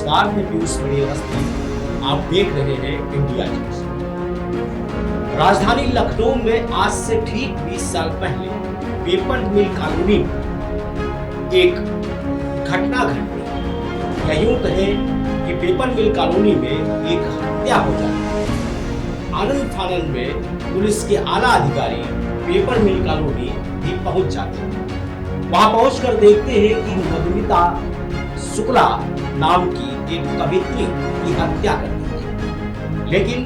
नमस्कार, मैं पीयूष बड़े अवस्थी। आप देख रहे हैं इंडिया न्यूज। राजधानी लखनऊ में आज से ठीक 20 साल पहले पेपर मिल कॉलोनी में एक घटना घटी, या यूं कहें कि पेपर मिल कॉलोनी में एक हत्या हो जाती है। आनंद फानन में पुलिस के आला अधिकारी पेपर मिल कॉलोनी भी पहुंच जाते हैं। वहां पहुंचकर देखते हैं कि मधुमिता शुक्ला नाम की एक कवित्री की हत्या कर दी है। लेकिन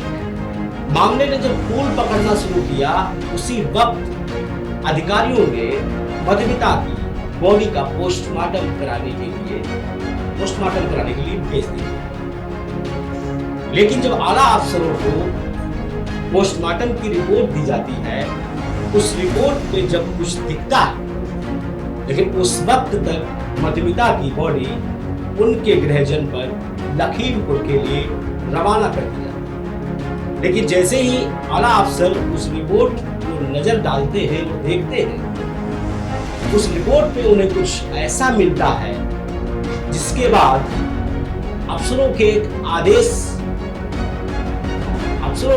मामले ने जब फूल पकड़ना शुरू किया, उसी वक्त अधिकारियों ने मधुमिता की बॉडी का पोस्टमार्टम कराने के लिए भेज दिया। लेकिन जब आला अफसरों को पोस्टमार्टम की रिपोर्ट दी जाती है, उस रिपोर्ट में जब कुछ दिखता है, लेकिन उस वक्त तक मधुमिता की बॉडी उनके गृहजन पर लखीमपुर के लिए रवाना कर दिया। लेकिन जैसे ही आला अफसर उस रिपोर्ट को नजर डालते हैं और देखते हैं, उस रिपोर्ट में उन्हें कुछ ऐसा मिलता है जिसके बाद अफसरों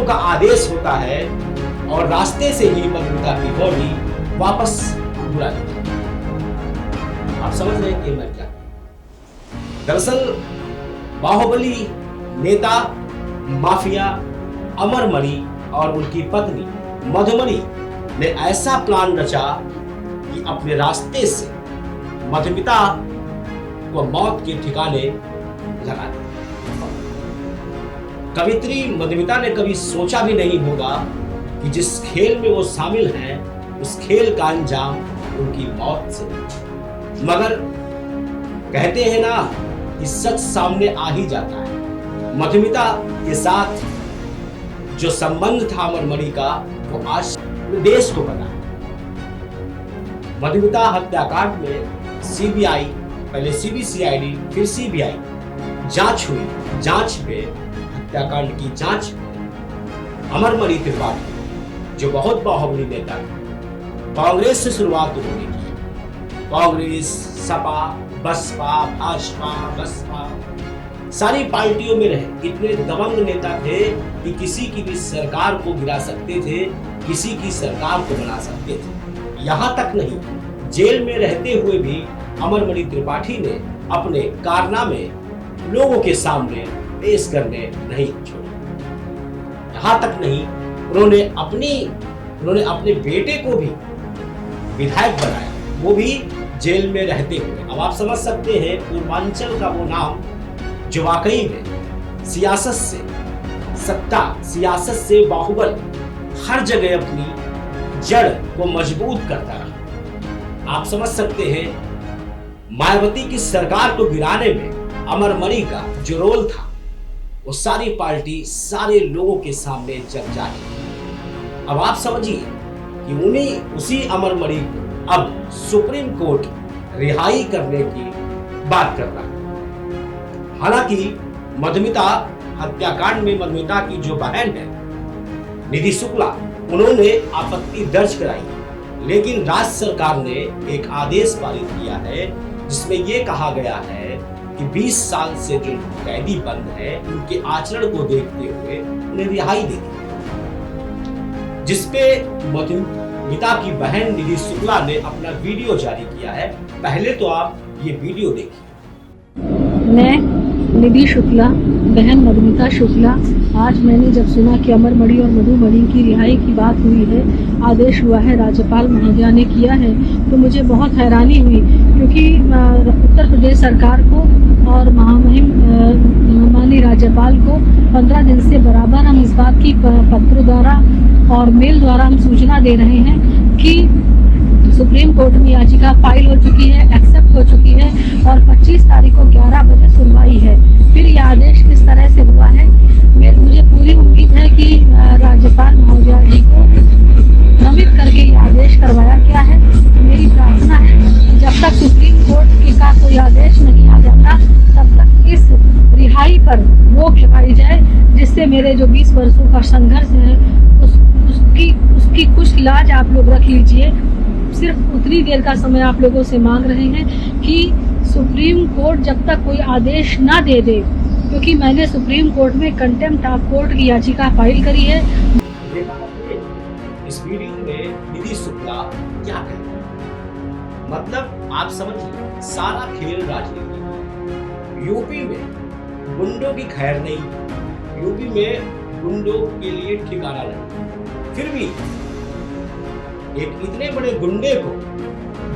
का आदेश होता है और रास्ते से ही मधुमिता की बॉडी वापस बुला लेती है। आप समझ रहे हैं कि मैं क्या? दरअसल बाहुबली नेता माफिया अमरमणि और उनकी पत्नी मधुमणि ने ऐसा प्लान रचा कि अपने रास्ते से मधुमिता को मौत के ठिकाने लगा दिया। कवित्री मधुमिता ने कभी सोचा भी नहीं होगा कि जिस खेल में वो शामिल हैं, उस खेल का अंजाम उनकी मौत से, मगर कहते हैं ना कि सच सामने आ ही जाता है। मधुमिता के साथ जो संबंध था अमरमणि का, वो आज देश को पता है। मधुमिता हत्याकांड में सीबीआई, पहले सीबीसीआईडी, फिर सीबीआई जांच हुई। जांच में, हत्याकांड की जांच में अमरमणि त्रिपाठी, जो बहुत बाहुबली नेता थे, कांग्रेस से शुरुआत उन्होंने की। कांग्रेस, सपा, बसपा, बसपा सारी पार्टियों में रहे। इतने दबंग नेता थे कि किसी की भी सरकार को गिरा सकते थे, किसी की सरकार को बना सकते थे। यहाँ तक नहीं, जेल में रहते हुए भी अमरमणि त्रिपाठी ने अपने कारनामे लोगों के सामने पेश करने नहीं छोड़े। यहाँ तक नहीं, उन्होंने अपने बेटे को भी विधायक बनाया, वो भी जेल में रहते हुए। अब आप समझ सकते हैं पूर्वांचल का वो नाम जो वाकई में सियासत से सत्ता, सियासत से बाहुबल, हर जगह अपनी जड़ को मजबूत करता रहा। आप समझ सकते हैं मायावती की सरकार को गिराने में अमरमणि का जो रोल था, वो सारी पार्टी, सारे लोगों के सामने जग जाए। अब आप समझिए कि उसी अमरमणि को अब सुप्रीम कोर्ट रिहाई करने की बात कर रहा है। हालांकि मधुमिता हत्याकांड में मधुमिता की जो बहन है निधि शुक्ला, उन्होंने आपत्ति दर्ज कराई। लेकिन राज्य सरकार ने एक आदेश पारित किया है जिसमें यह कहा गया है कि 20 साल से जो कैदी बंद है, उनके आचरण को देखते हुए उन्हें रिहाई दे दी, जिसपे मधुमिता की बहन निधि शुक्ला ने अपना वीडियो जारी किया है। पहले तो आप ये वीडियो देखिए। मैं निधि शुक्ला, बहन मधुमिता शुक्ला, आज मैंने जब सुना कि अमरमणि और मधुमणि की रिहाई की बात हुई है, आदेश हुआ है, राज्यपाल महोदया ने किया है, तो मुझे बहुत हैरानी हुई। क्योंकि उत्तर प्रदेश सरकार को और महामहिम माननीय राज्यपाल को 15 दिन से बराबर हम इस बात की पत्र द्वारा और मेल द्वारा हम सूचना दे रहे हैं कि सुप्रीम कोर्ट में याचिका फाइल हो चुकी है, एक्सेप्ट हो चुकी है और 25 तारीख को 11 बजे सुनवाई है। फिर ये आदेश किस तरह से हुआ है, मुझे पूरी उम्मीद है कि राज्यपाल महोदया जी को भ्रमित करके ये आदेश करवाया गया है। मेरी प्रार्थना है कि जब तक सुप्रीम कोर्ट का कोई आदेश नहीं आ जाता, तब तक इस रिहाई पर रोक लगाई जाए, जिससे मेरे जो 20 वर्षों का संघर्ष है उसकी कुछ लाज आप लोग रख लीजिए। सिर्फ उतनी देर का समय आप लोगों से मांग रहे हैं कि सुप्रीम कोर्ट जब तक कोई आदेश ना दे दे, क्योंकि मैंने सुप्रीम कोर्ट में कंटेम्प्ट ऑफ कोर्ट की याचिका फाइल करी है। देखा आपने इस वीडियो में निधि शुक्ला क्या कह रही है? मतलब आप समझिए, सारा खेल राजनीति। यूपी में गुंडों की खैर नहीं, यूपी में गुंडों के लिए ठिकाना नहीं, फिर भी एक इतने बड़े गुंडे को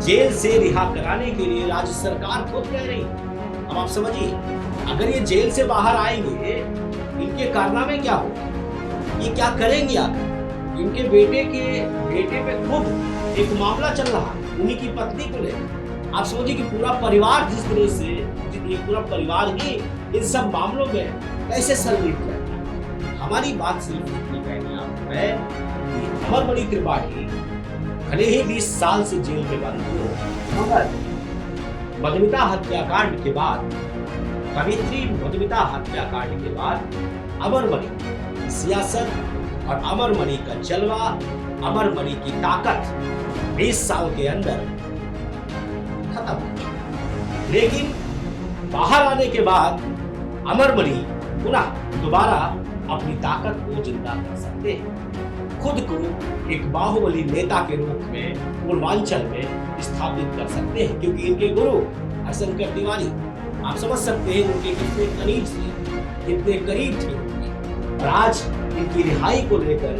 जेल से रिहा कराने के लिए राज्य सरकार खुद कह रही। अब आप समझिए, अगर ये जेल से बाहर आएंगे, इनके कारनामे क्या हो, ये क्या करेंगे आकर। इनके बेटे पे खुद एक मामला चल रहा है, उन्हीं की पत्नी को लेकर। आप समझिए कि पूरा परिवार जिस तरह से, पूरा परिवार ही इन सब मामलों में कैसे संलिप्त रहता है। हमारी बात सिर्फ इतनी कहनी आपको है कि अमरमणि त्रिपाठी भले ही 20 साल से जेल में बंद हो, मगर मधुमिता हत्याकांड के बाद, कवित्री मधुमिता हत्याकांड के बाद अमरमणि सियासत और अमरमणि का जलवा, अमरमणि की ताकत 20 साल के अंदर खत्म हो गई। लेकिन बाहर आने के बाद अमरमणि पुनः दोबारा अपनी ताकत को जिंदा कर सकते हैं, खुद को एक बाहुबली नेता के रूप में पूर्वांचल में स्थापित कर सकते हैं, क्योंकि इनके गुरु हरशंकर तिवारी, आप समझ सकते हैं उनके कितने करीब थे, कितने करीब थे उनके। और आज इनकी रिहाई को लेकर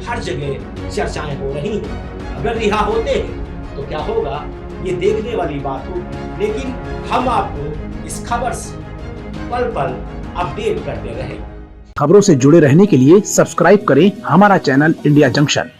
हर जगह चर्चाएं हो रही हैं। अगर रिहा होते हैं तो क्या होगा, ये देखने वाली बात होगी। लेकिन हम आपको इस खबर से पल पल अपडेट करते रहेंगे। खबरों से जुड़े रहने के लिए सब्सक्राइब करें हमारा चैनल इंडिया जंक्शन।